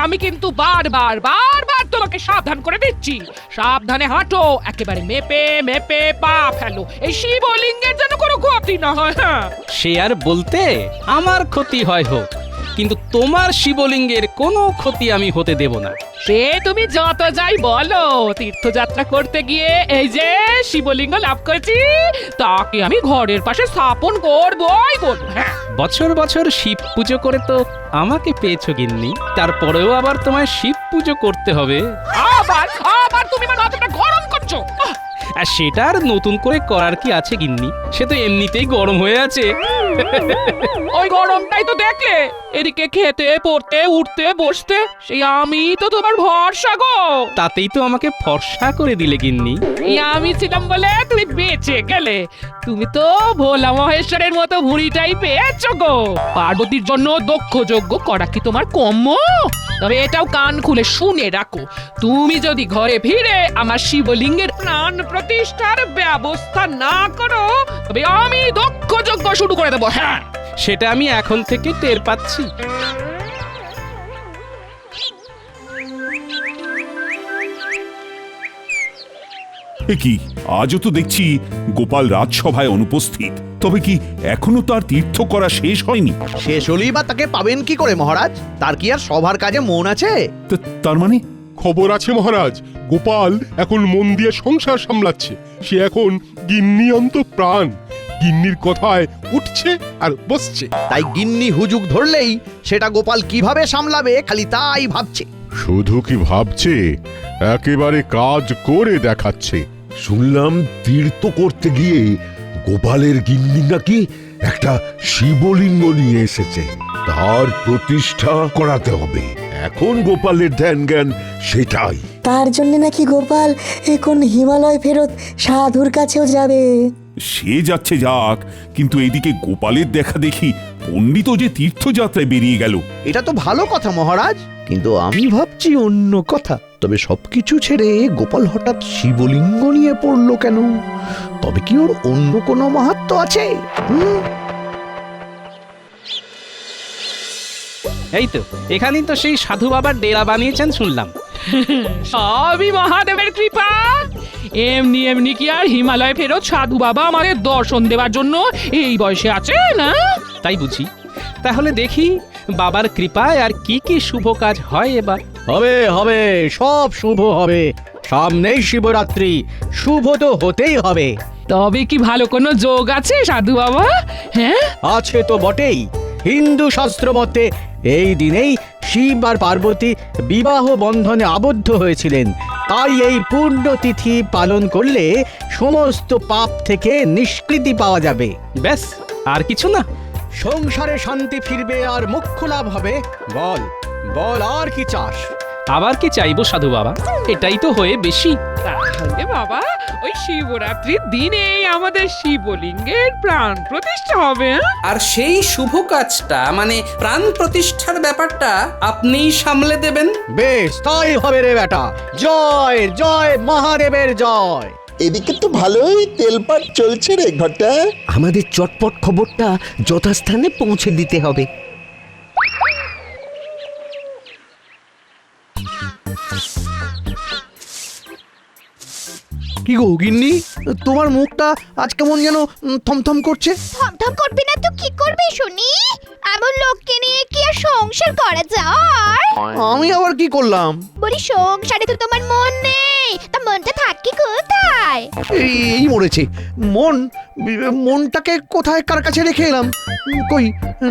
আমি কিন্তু বারবার বারবার তোমাকে সাবধান করে দিচ্ছি, সাবধানে হাঁটো, একেবারে মেপে মেপে পা ফেলো, এই শিবলিঙ্গের যেন কোনো ক্ষতি না হয়। হ্যাঁ, সে আর বলতে, আমার ক্ষতি হয় হোক, কিন্তু তোমার শিবলিঙ্গের কোনো ক্ষতি আমি হতে দেব না। সে তুমি যত যাই বলো, তীর্থযাত্রা করতে গিয়ে এই যে শিবলিঙ্গ লাভ করেছি, তাকে আমি ঘরের পাশে স্থাপন করবই করব। হ্যাঁ, বছর বছর শিব পুজো করে তো আমাকে পেয়েছো গিন্নি, তারপরেও আবার তোমায় শিব পুজো করতে হবে। আবার আবার তুমি আমার মাথাটা গরম করছো। আর সেটা আর নতুন করে করার কি আছে গিন্নি, সে তো এমনিতেই গরম হয়ে আছে। ওই গরমটাই তো দেখলে, এদিকে খেতে পড়তে উঠতে বসতে সেই আমি তো তোমার ভরসা গো। তাতেই তো আমাকে ফর্সা করে দিলে গিন্নি। এই আমি ছিলাম বলে তুমি বেঁচে গেলে, তুমি তো ভোলা মহেশ্বরের মতো ভুঁড়িটাই পেয়েছো গো। পার্বতীর জন্য দক্ষ যজ্ঞ করা কি তোমার কম্য? তবে এটাও কান খুলে শুনে রাখো, তুমি যদি ঘরে ফিরে আমার শিবলিঙ্গের প্রাণ প্রতিষ্ঠার ব্যবস্থা না করো, তবে আমি দক্ষ যজ্ঞ শুরু করে দেবো। হ্যাঁ, সেটা আমি এখন থেকে টের পাচ্ছি। এ কি, আজও তো দেখছি গোপাল রাজসভায় অনুপস্থিত। তবে কি এখনো তার তীর্থ করা শেষ হয়নি? শেষ হলেই বা তাকে পাবেন কি করে মহারাজ? তার কি আর সবার কাজে মন আছে? তার মানে খবর আছে মহারাজ, গোপাল এখন মন দিয়ে সংসার সামলাচ্ছে। সে এখন গিন্নি অন্ত প্রাণ, গিন্নির কথায় উঠছে আর বসছে। তাই গিন্নি হুজুগ ধরলেই সেটা গোপাল কিভাবে সামলাবে খালি তাই ভাবছে। শুধু কি ভাবছে, একেবারে কাজ করে দেখাচ্ছে। শুনলাম তীর্থ করতে গিয়ে গোপালের গিন্নি নাকি একটা শিবলিঙ্গ নিয়ে এসেছে, তার প্রতিষ্ঠা করাতে হবে। এখন গোপালের ধ্যান জ্ঞান সেটাই। তার জন্য নাকি গোপাল এখন হিমালয় ফেরত সাধুর কাছেও যাবে। সে যাচ্ছে যাক, কিন্তু এদিকে গোপালের দেখা দেখি পণ্ডিতও যে তীর্থযাত্রায় বেরিয়ে গেল। এটা তো ভালো কথা মহারাজ, কিন্তু আমি ভাবছি অন্য কথা। তবে সবকিছু ছেড়ে গোপাল হঠাৎ শিবলিঙ্গ নিয়ে পড়লো কেন? তবে কি ওর অন্য কোনো মাহাত্ম্য আছে? এই তো এখানেই তো সেই সাধু বাবার ডেরা বানিয়েছেন শুনলাম। সবই মহাদেবের কৃপা। এমনি এমনি কি আর হিমালয় ফেরত সাধু বাবা আমাদের দর্শন দেওয়ার জন্য এই বয়সে আছে না? তাই বুঝি। তাহলে দেখি বাবার কৃপায় আর কি কি শুভ কাজ হয় এবার। হবে হবে, সব শুভ হবে। সামনেই শিবরাত্রি, শুভ তো হতেই হবে। তবে কি ভালো কোনো যোগ আছে সাধু বাবা? হ্যাঁ, আছে তো বটেই। হিন্দু শাস্ত্র মতে এই দিনেই শিব আর পার্বতী বিবাহ বন্ধনে আবদ্ধ হয়েছিলেন। তাই এই পূর্ণতিথি পালন করলে সমস্ত পাপ থেকে নিষ্কৃতি পাওয়া যাবে। ব্যাস, আর কিছু না? সংসারে শান্তি ফিরবে আর মোক্ষ লাভ হবে। বল বল, আর কি চাস? আবার কি চাইবো সাধু বাবা, এটাই তো হয়ে বেশি। তাহলে বাবা ওই শিবরাত্রির দিনেই আমাদের শিবলিঙ্গের প্রাণ প্রতিষ্ঠা হবে। আর সেই শুভ কাজটা মানে প্রাণ প্রতিষ্ঠার ব্যাপারটা আপনিই সামলে দেবেন। বেশ, তাই হবে রে বেটা। জয় জয় মহাদেবের জয়। এদিকে তো ভালোই তেলপাট চলছে রে ঘটা। আমাদের চটপট খবরটা যথাস্থানে পৌঁছে দিতে হবে। কি গো গিন্নি, তোমার মুখটা আজ কেমন যেন থমথম করছে? থমথম করবি না তো কি করবি শুনি? এমন লোককে নিয়ে কি আর সংসার করা যায়? আমি আবার কি করলাম? বলি সংসারে তো তোমার মন নেই, তা মনটা থাকে কোথায়? এই মরেছে মনটাকে কোথায় কার কাছে রেখে এলাম? কই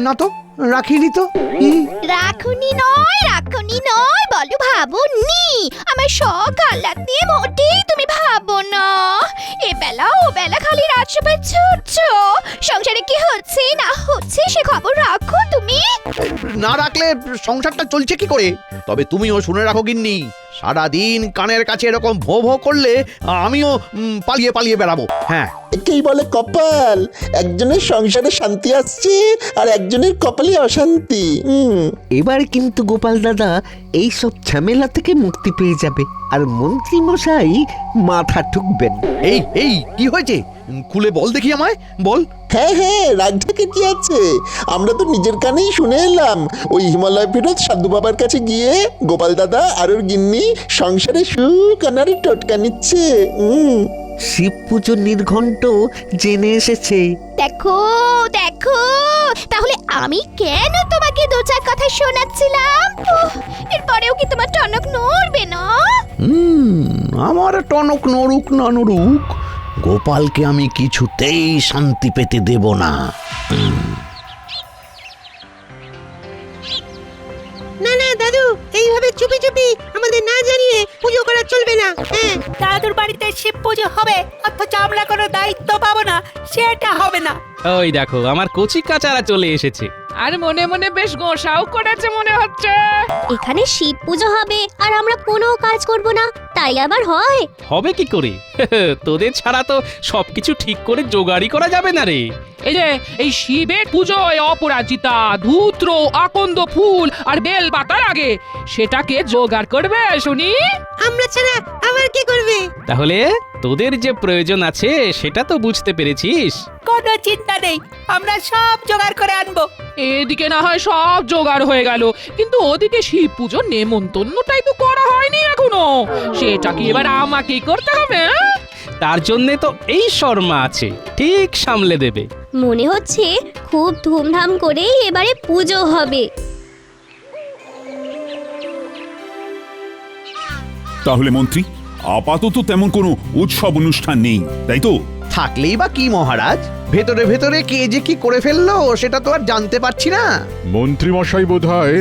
না তো, রাখিনি তো। রাখুনি নয় বলো ভাবনি। আমার শখ আহ্লাদ নিয়ে মোটেই তুমি ভাবো না। এ বেলা ও বেলা খালি রাজসভায় ছুটছো। সংসারে কি হচ্ছে না হচ্ছে সে খবর রাখো তুমি। না রাখলে সংসারটা চলছে কি করে? তবে তুমিও শুনে রাখো গিন্নি, সারাদিন কানের কাছে এরকম ভো ভো করলে আমিও পালিয়ে পালিয়ে বেড়াবো। হ্যাঁ, একেই বলে কপাল। একজনের সংসারে শান্তি আসছে আর একজনের কপালে অশান্তি। এবার কিন্তু গোপাল দাদা এই সব ঝামেলা থেকে মুক্তি পেয়ে যাবে আর মন্ত্রী মশাই মাথা ঠুকবেন। এই কি হয়েছে? খুলে বল দেখি আমায়, বল। হ্যাঁ হ্যাঁ, রাগ ঢাকে কি আছে? আমরা তো নিজের কানেই শুনে এলাম ওই হিমালয় ফেরত সাধু বাবার কাছে গিয়ে গোপাল দাদা আর ওর গিন্নি সংসারে সুখ আনার টোটকা নিচ্ছে। শিব পুজোর নির্ঘণ্ট জেনে এসেছে। দেখো দেখো, তাহলে আমি কেন তোমাকে দু চার কথা শোনাচ্ছিলাম? এরপরেও কি তোমার টনক নড়বে না? আমার টনক নড়ুক না নড়ুক, গোপালকে আমি কিছুতেই শান্তি পেতে দেব না। না না দাদু, এইভাবে চুপি চুপি আমাদের না জানিয়ে পুজো করা চলবে না। হ্যাঁ, দাদুর বাড়িতে শিব পুজো হবে অথচ আমরা কোনো দায়িত্ব পাবো না, সেটা হবে না। ওই দেখো আমার কচি কাচারা চলে এসেছে। আর মনে মনে বেশ গোসাও করেছে মনে হচ্ছে। এখানে শিব পুজো হবে আর আমরা কোনো কাজ করব না, তাই আবার হয়? হবে কি করে? তোদের ছাড়া তো সবকিছু ঠিক করে জোগাড়ই করা যাবে না রে। এই যে এই শিবের পুজোয় অপরাজিতা, ধূত্র, আকন্দ ফুল আর বেল পাতার আগে সেটাকে জোগাড় করবে শুনি। আমরা ছাড়া আবার কে করবে? তাহলে তোদের যে প্রয়োজন আছে সেটা তো বুঝতে পেরেছিস। কোনো চিন্তা নেই, আমরা সব জোগাড় করে আনবো। এদিকে না হয় সব জোগাড় হয়ে গেল, কিন্তু ওদিকে শিব পুজোর নেমন্তন্নটাই তো করা হয়নি এখনো। সেটা কি এবার আমাকেই করতে হবে? তার জন্য তো এই শর্মা আছে, ঠিক সামলে দেবে। মনে হচ্ছে খুব ধুমধাম করেই এবারে পুজো হবে। তাহলে মন্ত্রী, আপাতত তেমন কোনো উৎসব অনুষ্ঠান নেই, তাই তো? থাকলেই বা কি মহারাজ, ভেতরে ভেতরে কে যে কি করে ফেললো সেটা তো আর জানতে পারছি না। মন্ত্রীমশাই বোধহয়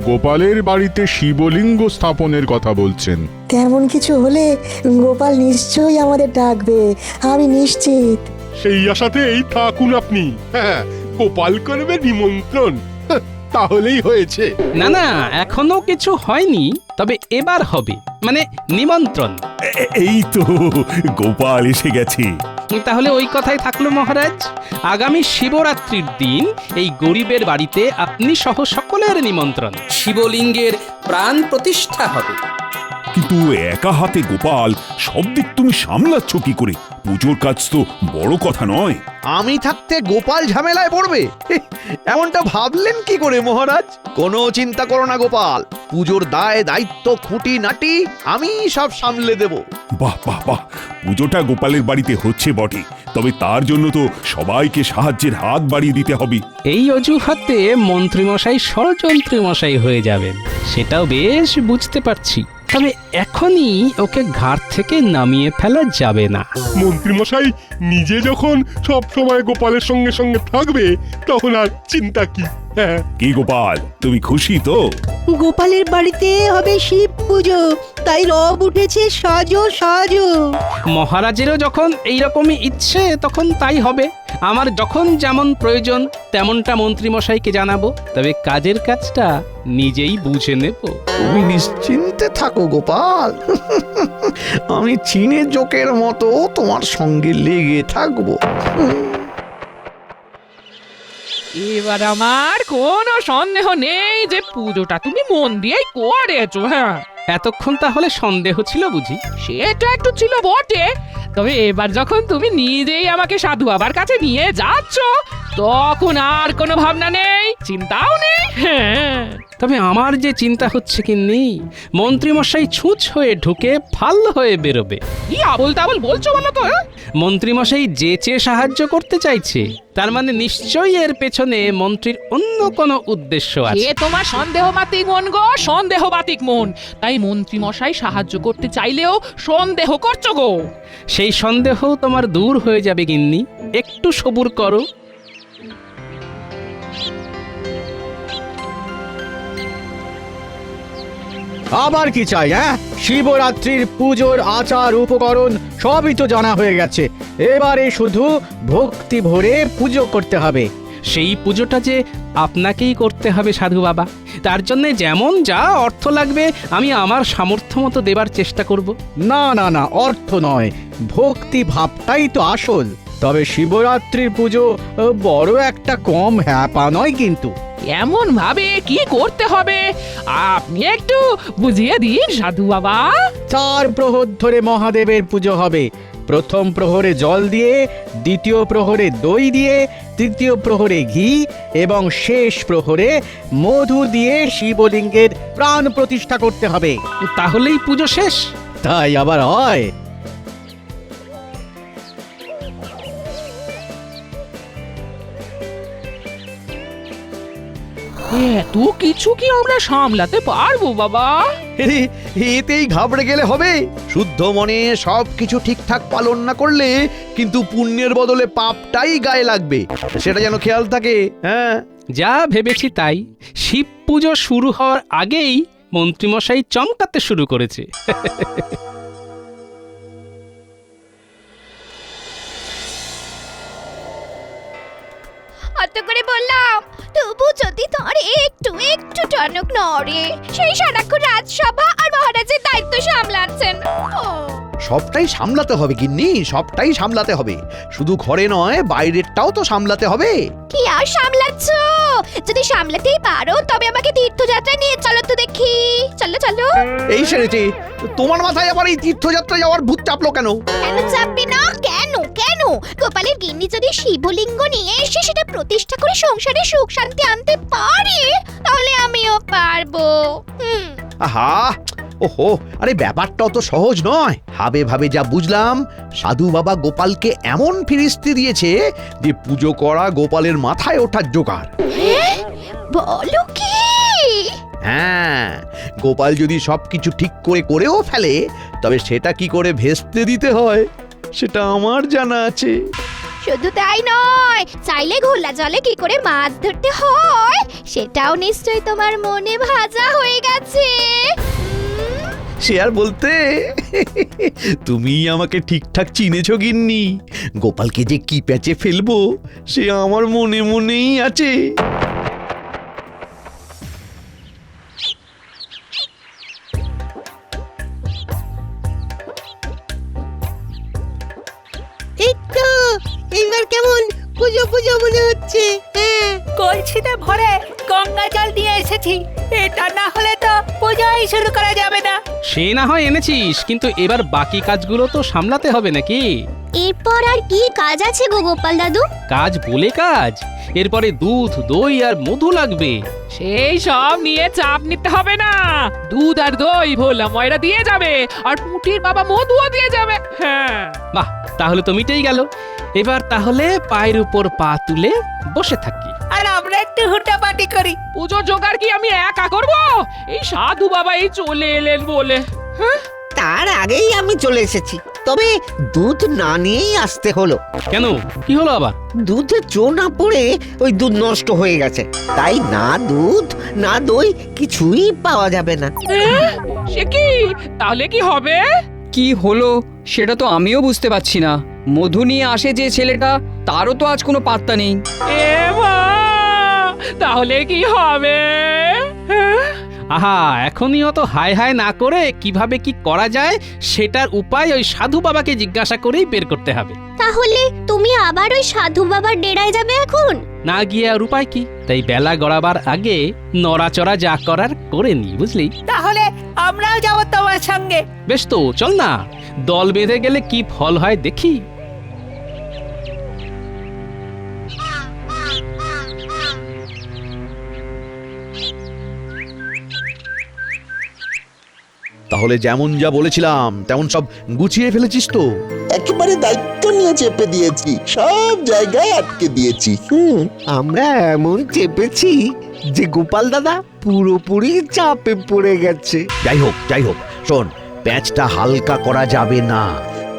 গোপালের বাড়িতে শিবলিঙ্গ স্থাপনের কথা বলছেন। তেমন কিছু হলে গোপাল নিশ্চয়ই আমাদের ডাকবে, আমি নিশ্চিত। সেই আশাতেই থাকুন আপনি। হ্যাঁ, গোপাল করবে নিমন্ত্রণ, তাহলেই হয়েছে। না না, এখনো কিছু হয়নি, তবে এবার হবে, মানে নিমন্ত্রণ। এই তো গোপাল এসে গেছে। তাহলে ওই কথাই থাকলো মহারাজ, আগামী শিবরাত্রির দিন এই গরিবের বাড়িতে আপনি সহ সকলের নিমন্ত্রণ। শিবলিঙ্গের প্রাণ প্রতিষ্ঠা হবে। কিন্তু একা হাতে গোপাল সব দিক তুমি সামলাচ্ছ কি করে? পুজোর কাজ তো বড় কথা নয়। আমি থাকতে গোপাল ঝামেলায় পড়বে, এমনটা ভাবলেন কি করে মহারাজ? কোনো চিন্তা করো না গোপাল, পুজোর দায় দায়িত্ব খুঁটি নাটি আমি সব সামলে দেব। বাহ বাহ বাহ, পুজোটা গোপালের বাড়িতে হচ্ছে বটে, তবে তার জন্য তো সবাইকে সাহায্যের হাত বাড়িয়ে দিতে হবে। এই অজুহাতে মন্ত্রীমশাই ষড়যন্ত্রী মশাই হয়ে যাবেন, সেটাও বেশ বুঝতে পারছি। তবে এখনই ওকে ঘাট থেকে নামিয়ে ফেলা যাবে না। মন্ত্রীমশাই নিজে যখন সব সময় গোপালের সঙ্গে সঙ্গে থাকবে, তখন আর চিন্তা কি? হ্যাঁ। কি গোপাল, তুমি খুশি তো? গোপালের বাড়িতে হবে শিব পুজো, তাই রব উঠেছে সাজো সাজো। মহারাজেরও যখন এইরকমই ইচ্ছে তখন তাই হবে। আমার যখন যেমন প্রয়োজন তেমনটা মন্ত্রীমশাইকে জানাবো, তবে কাজের কাজটা নিজেই বুঝে নেব। তুমি নিশ্চিন্তে থাকো গোপাল, আমি চীনে জোকের মতো তোমার সঙ্গে লেগে থাকবো। এবার আমার কোনো সন্দেহ নেই যে পুজোটা তুমি মন দিয়েই করেছো। হ্যাঁ, এতক্ষণ তাহলে সন্দেহ ছিল বুঝি? সেটা একটু ছিল বটে, তবে এবার যখন তুমি নিজেই আমাকে সাধু বাবার কাছে নিয়ে যাচ্ছ, তখন আর কোনো ভাবনা নেই, চিন্তাও নেই। হ্যাঁ, তবে আমার যে চিন্তা হচ্ছে কি নেই, মন্ত্রীমশাই ছুঁচ হয়ে ঢুকে ফাল হয়ে বেরোবে। কি আবল তাবল বলছো বলো তো? মন্ত্রীমশাই যেচে সাহায্য করতে চাইছে, তার মানে নিশ্চয়ই এর পেছনে মন্ত্রীর অন্য কোনো উদ্দেশ্য আছে। এ তোমার সন্দেহবাতিক মন গো, সন্দেহবাতিক মন। তাই মন্ত্রী মশাই সাহায্য করতে চাইলেও সন্দেহ করছো গো। সেই সন্দেহ তোমার দূর হয়ে যাবে গিন্নি, একটু সবুর করো। আবার কি চাই? হ্যাঁ, শিবরাত্রির পুজোর আচার উপকরণ সবই তো জানা হয়ে গেছে, এবারে শুধু ভক্তি ভরে পুজো করতে হবে। সেই পুজোটা যে আপনাকেই করতে হবে সাধু বাবা, তার জন্য যেমন যা অর্থ লাগবে আমি আমার সামর্থ্য মতো দেবার চেষ্টা করব। না না না, অর্থ নয়, ভক্তি ভাবটাই তো আসল। তবে শিবরাত্রির পুজো বড় একটা কম হ্যাপা নয় কিন্তু। এমন ভাবে কি করতে হবে আপনি একটু বুঝিয়ে দিন সাধু বাবা। 4 প্রহর ধরে মহাদেবের পুজো হবে, প্রথম প্রহরে জল দিয়ে, দ্বিতীয় প্রহরে দই দিয়ে, তৃতীয় প্রহরে ঘি এবং শেষ প্রহরে মধু দিয়ে শিবলিঙ্গের প্রাণ প্রতিষ্ঠা করতে হবে। তাহলেই পুজো শেষ? তাই আবার হয়? এত কিছু কি আমরা সামলাতে পারবো বাবা? এতেই ঘাবড়ে গেলে হবে? শুদ্ধ মনে সব কিছু ঠিকঠাক পালন না করলে কিন্তু পুণ্যের বদলে পাপটাই গায়ে লাগবে, সেটা যেন খেয়াল থাকে। হ্যাঁ, যা ভেবেছি তাই। শিব পুজো শুরু হওয়ার আগেই মন্ত্রীমশাই চমকাতে শুরু করেছে। অত করে বললাম, তবু যদি তোর একটু একটু টনক নড়ে, সেই সারাক্ষণ রাজসভা আর মহারাজের দায়িত্ব সামলাচ্ছেন। সবটাই সামলাতে হবে গিন্নি, সবটাই সামলাতে হবে। শুধু ঘরে নয়, বাইরেরটাও তো সামলাতে হবে। কি আর সামলাচ্ছ? যদি সামলাতেই পারো তবে আমাকে তীর্থযাত্রায় নিয়ে চলো তো দেখি। চলো চলো। এই সেরেছে, তোমার মাথায় আবার এই তীর্থযাত্রা যাওয়ার ভূত চাপলো কেন? কেন চাপবে না? কেন কেন? গোপালের গিন্নি যদি শিবলিঙ্গ নিয়ে এসে সেটা প্রতিষ্ঠা করে সংসারে সুখ শান্তি আনতে পারে, তাহলে আমিও পারবো। আহা, ওহো, আরে ব্যাপারটা তো সহজ নয়। ভাবে ভাবে যা বুঝলাম, সাধু বাবা গোপালকে এমন ফিরিস্তি দিয়েছে যে পুজো করা গোপালের মাথায় ওঠার জোগাড়। বলো কি? হ্যাঁ, গোপাল যদি সবকিছু ঠিক করে করেও ফেলে, তবে সেটা কি করে ভেস্তে দিতে হয় সেটা আমার জানা আছে। শুধু তাই নয়, চাইলে ঘোলা জলে কি করে মাছ ধরতে হয় সেটাও নিশ্চয়ই তোমার মনে ভাজা হয়ে গেছে। সে আর বলতে, তুমি আমাকে ঠিকঠাক চিনেছো গিন্নি। গোপালকে যে কি প্যাচে ফেলবো সে আমার মনে মনেই আছে। এই তো এইবার কেমন পুজো পুজো মনে হচ্ছে। হ্যাঁ, কলসিতে ভরে গঙ্গা জল দিয়ে এসেছি। এটা না হলে তো পূজাই শুরু করা যাবে না। সে না হয় এনেছিস, কিন্তু এবার বাকি কাজগুলো তো সামলাতে হবে নাকি? এরপর আর কি কাজ আছে গো গোপাল দাদু? কাজ বলে কাজ, এরপরে দুধ, দই আর মধু লাগবে। সেই সব নিয়ে চাপ নিতে হবে না। দুধ আর দই ভোলা ময়রা দিয়ে যাবে, আর পুটির বাবা মধুও দিয়ে যাবে। হ্যাঁ, বাহ, তাহলে তো মিটেই গেল। এবার তাহলে পায়ের উপর পা তুলে বসে থাকি। আর আমরা একটু হুটাপাটি করি। পুজো জোগাড় কি আমি একা করব? এই সাধু বাবা এই চলে এলেন বলে। হ্যাঁ, তার আগেই আমি চলে এসেছি, তবে দুধ না নিয়েই আসতে হলো। কেন, কি হলো আবার? দুধে চো না পড়ে ওই দুধ নষ্ট হয়ে গেছে, তাই না দুধ না দই কিছুই পাওয়া যাবে না। সে কি? তাহলে কি হবে? কি হলো সেটা তো আমিও বুঝতে পারছি না। মধু নিয়ে আসে যে ছেলেটা, তারও তো আজ কোনো পাত্তা নেই। এ মা, তাহলে কি হবে? আহা, এখনই অত হাই হাই না করে কিভাবে কি করা যায় সেটার উপায় ওই সাধু বাবাকে জিজ্ঞাসা করেই বের করতে হবে। তাহলে তুমি আবার ওই সাধু বাবার ডেরায় যাবে এখন? না গিয়ে আর উপায় কি? তাই বেলা গড়াবার আগে নড়াচড়া যা করার করে নি, বুঝলি? তাহলে আমরাও যাবো তোমার সঙ্গে। বেশ তো, চল না। দল বেঁধে গেলে কি ফল হয় দেখি। তাহলে যেমন যা বলেছিলাম তেমন সব গুছিয়ে ফেলেছিস তো? একেবারে দায়িত্ব নিয়ে চেপে দিয়েছি, সব জায়গায় আটকে দিয়েছি। আমরা এমন চেপেছি যে গোপাল দাদা পুরোপুরি চাপে পড়ে গেছে। যাই হোক, শোন, প্যাঁচটা হালকা করা যাবে না।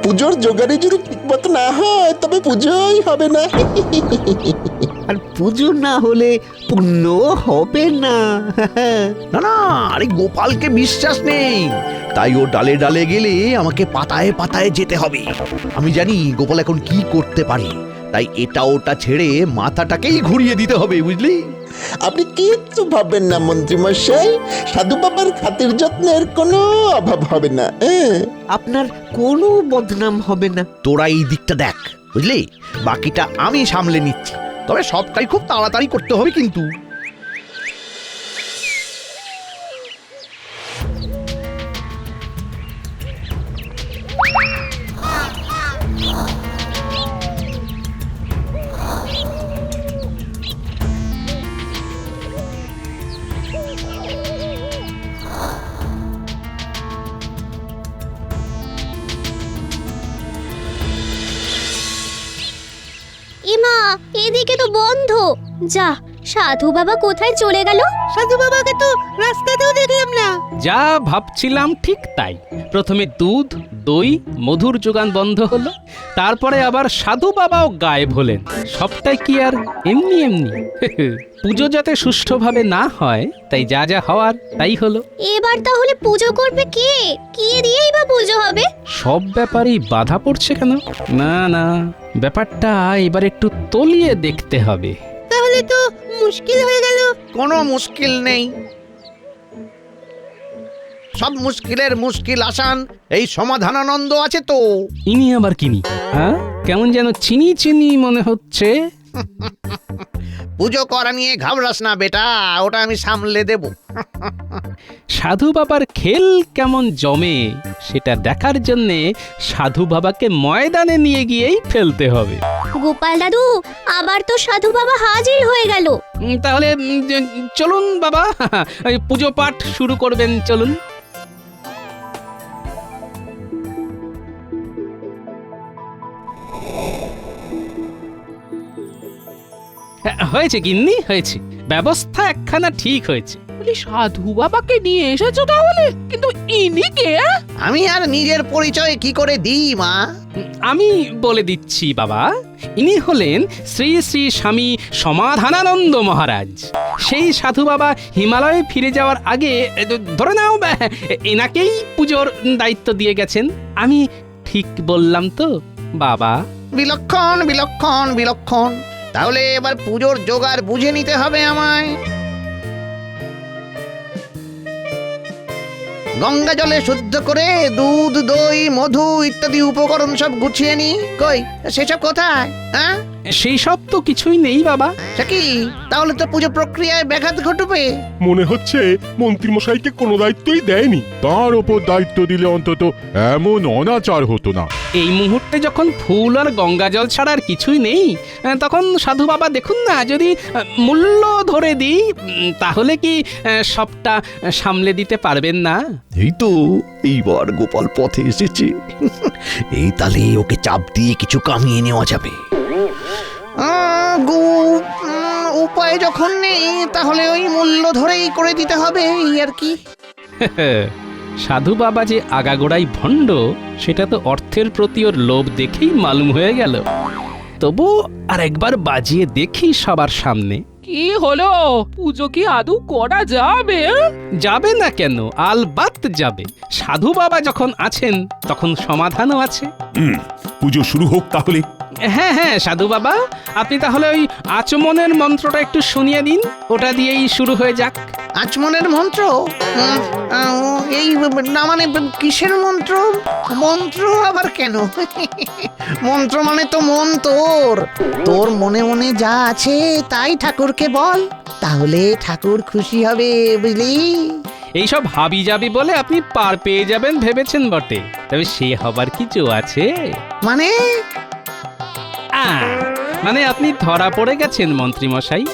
পুজোর জোগাড়ে যদি ঠিকমতো না হয় তবে পুজোই হবে না। আর পুজো না হলে পুণ্য হবে না। না না, আরে গোপালকে বিশ্বাস নেই, তাই ও ডালে ডালে গেলে আমাকে পাতায় পাতায় যেতে হবে। আমি জানি গোপাল এখন কি করতে পারে, তাই এটা ওটা ছেড়ে মাথাটাকেই ঘুরিয়ে দিতে হবে, বুঝলি? আপনি কিচ্ছু ভাববেন না মন্ত্রী মশাই, সাধু বাবার খাতির যত্নের কোনো অভাব হবে না। আপনার কোনো বদনাম হবে না। তোরা এই দিকটা দেখ, বুঝলি? বাকিটা আমি সামলে নিচ্ছি, তবে সবটাই খুব তাড়াতাড়ি করতে হবে কিন্তু। এদিকে তো বন্ধ। যা, সাধু বাবা কোথায় চলে গেল? সাধু বাবাকে তো রাস্তাতেও দেখলাম না। যা ভাবছিলাম ঠিক তাই। প্রথমে দুধ, দই, মধুর যোগান বন্ধ হলো, তারপরে আবার সাধু বাবাও গায়েব হলেন। সবটাই কি আর এমনি এমনি? পুজো যাতে সুষ্ঠুভাবে না হয়, তাই যা যা হওয়ার তাই হলো। এবার তাহলে পুজো করবে কে? কি দিয়েই বা পুজো হবে? সব ব্যাপারেই বাধা পড়ছে কেন? না না, ব্যাপারটা এবার একটু তলিয়ে দেখতে হবে। তাহলে তো মুশকিল হয়ে গেল। কোনো মুশকিল নেই, সব মুশকিলের মুশকিল আসান এই সমাধানানন্দ আছে তো। ইনি আবার কিনি? হ্যাঁ, কেমন যেন চিনি চিনি মনে হচ্ছে। পুজো করা নিয়ে ঘাবড়াস না বেটা, ওটা আমি সামলে দেব। সাধু বাবার খেল কেমন জমে সেটা দেখার জন্যে সাধু বাবাকে ময়দানে নিয়ে গিয়েই ফেলতে হবে। গোপাল দাদু, আবার তো সাধু বাবা হাজির হয়ে গেল। তাহলে চলুন বাবা, ওই পুজো পাঠ শুরু করবেন, চলুন। হয়েছে গিন্নি, হয়েছে। ব্যবস্থা একখানা ঠিক হয়েছে। বলি, সাধু বাবাকে নিয়ে এসেছো তাহলে? কিন্তু ইনি কে? আমি আর নিজের পরিচয় কি করে দিই মা? আমি বলে দিচ্ছি বাবা, ইনি হলেন শ্রী শ্রী স্বামী সমাধানানন্দ মহারাজ। সেই সাধু বাবা হিমালয়ে ফিরে যাওয়ার আগে ধরে নাও এনাকেই পুজোর দায়িত্ব দিয়ে গেছেন। আমি ঠিক বললাম তো বাবা? বিলক্ষণ বিলক্ষণ বিলক্ষণ। তাহলে এবার পুজোর জোগাড় বুঝে নিতে হবে আমায়। গঙ্গা জলে শুদ্ধ করে দুধ, দই, মধু ইত্যাদি উপকরণ সব গুছিয়ে নি। কই সেসব কোথায়? হ্যাঁ, সেই সব তো কিছুই নেই বাবা। কি তাহলে তো পুজো প্রক্রিয়ায় ব্যাঘাত ঘটবে। মনে হচ্ছে মন্ত্রী মশাইকে কোনো দায়িত্বই দেয়নি। তার ওপর দায়িত্ব দিলে অন্তত এমন অনাচার হতো না। এই মুহূর্তে যখন ফুল আর গঙ্গা জল ছাড়া আর কিছুই নেই, তখন সাধু বাবা দেখুন না, যদি মূল্য ধরে দিই তাহলে কি সবটা সামলে দিতে পারবেন না? এই তো এইবার গোপাল পথে এসেছে। এই তালে ওকে চাপ দিয়ে কিছু কামিয়ে নেওয়া যাবে। উপায় যখন নেই তাহলে ওই মূল্য ধরেই করে দিতে হবে, এই আর কি। সাধু বাবা যে আগাগোড়াই ভণ্ড সেটা তো অর্থের প্রতি ওর লোভ দেখেই মালুম হয়ে গেল। তবু আর একবার বাজিয়ে দেখি সবার সামনে। কি হলো? পুজো কি আদৌ করা যাবে? যাবে না কেন? আলবাত যাবে। সাধু বাবা যখন আছেন তখন সমাধানও আছে। পুজো শুরু হোক তাহলে। হ্যাঁ হ্যাঁ, সাধু বাবা আপনি তাহলে ওই আচমনের মন্ত্রটা একটু শুনিয়ে দিন, ওটা দিয়েই শুরু হয়ে যাক। আচমনের মন্ত্র? এই না মানে কিসের মন্ত্র? মন্ত্র আবার কেন? মন্ত্র মানে তো মন তোর। তোর মনে মনে যা আছে তাই ঠাকুরকে বল, তাহলে ঠাকুর খুশি হবে, বুঝলি? এইসব হাবি যাবি বলে আপনি পার পেয়ে যাবেন ভেবেছেন বটে, তবে সে হবার কিছু আছে? মানে মানে আপনি ধরা পড়ে গেছেন মন্ত্রী মশাই।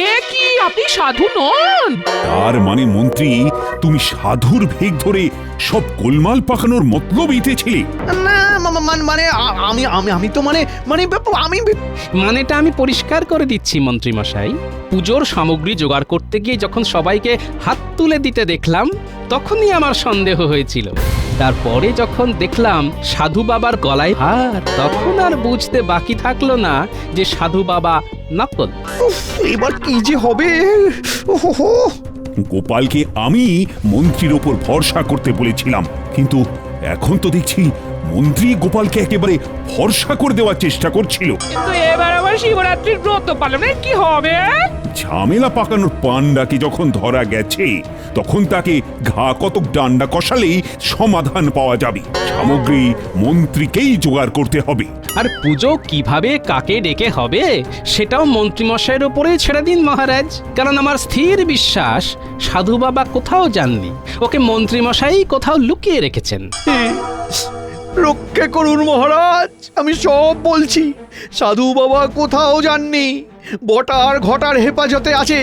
এ কি, আপনি সাধু নন? তার মানে মন্ত্রী, তুমি সাধুর ভেগ ধরে সব গোলমাল পাকানোর মতলব ইতেছিলে? না মানে আমি আমি আমি তো মানে মানে আমি মানেটা আমি পরিষ্কার করে দিচ্ছি মন্ত্রী মশাই। পুজোর সামগ্রী জোগাড় করতে গিয়ে যখন সবাইকে হাত তুলে দিতে দেখলাম তখনই আমার সন্দেহ হয়েছিল। তারপরে যখন দেখলাম সাধু বাবার গলায় হার, তখন আর বুঝতে বাকি থাকলো না যে সাধু বাবা নকল। এবার কি যে হবে? গোপালকে আমি মন্ত্রীর ওপর ভরসা করতে বলেছিলাম, কিন্তু এখন তো দেখছি মন্ত্রী গোপালকে একেবারে ভরসা করে দেওয়ার চেষ্টা করছিল। কিন্তু এবার আবার শিবরাত্রির ব্রত পালনের কি হবে? ঝামেলা পাকানোর পান্ডাকে যখন ধরা গেছে তখন তাকে ঘা কতক ডান্ডা কষালেই সমাধান পাওয়া যাবে। সামগ্রী মন্ত্রীকেই জোগাড় করতে হবে। আর পুজো কিভাবে কাকে ডেকে হবে সেটাও মন্ত্রীমশাইয়ের উপরেই ছেড়ে দিন মহারাজ, কারণ আমার স্থির বিশ্বাস সাধু বাবা কোথাও যাননি, ওকে মন্ত্রীমশাই কোথাও লুকিয়ে রেখেছেন। রক্ষা করুন মহারাজ, আমি সব বলছি, সাধু বাবা কোথাও যাননি। বটার ঘটার হেফাজতে আছে।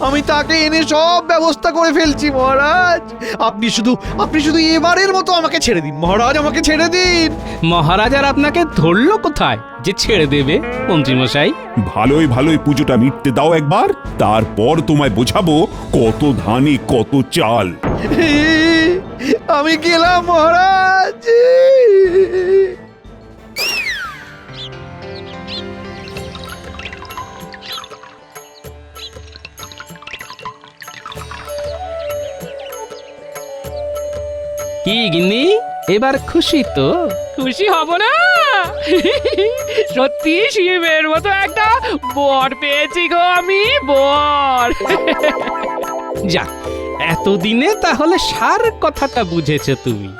আমি তাকে এনে সব ব্যবস্থা করে ফেলছি মহারাজ। আপনি শুধু এবারের মতো আমাকে ছেড়ে দিন মহারাজ, আমাকে ছেড়ে দিন। মহারাজ আর আপনাকে ধরলো কোথায় যে ছেড়ে দেবে মন্ত্রীমশাই? ভালোই ভালোই পুজোটা মিটতে দাও একবার, তারপর তোমায় বোঝাবো কত ধানে কত চাল। আমি গেলাম মহারাজ। কি গিন্নি, এবার খুশি তো? খুশি হব না? সত্যি শিবের মতো একটা বর পেয়েছি গো আমি, বর। যাক, এতদিনে তাহলে সার কথাটা বুঝেছো তুমি।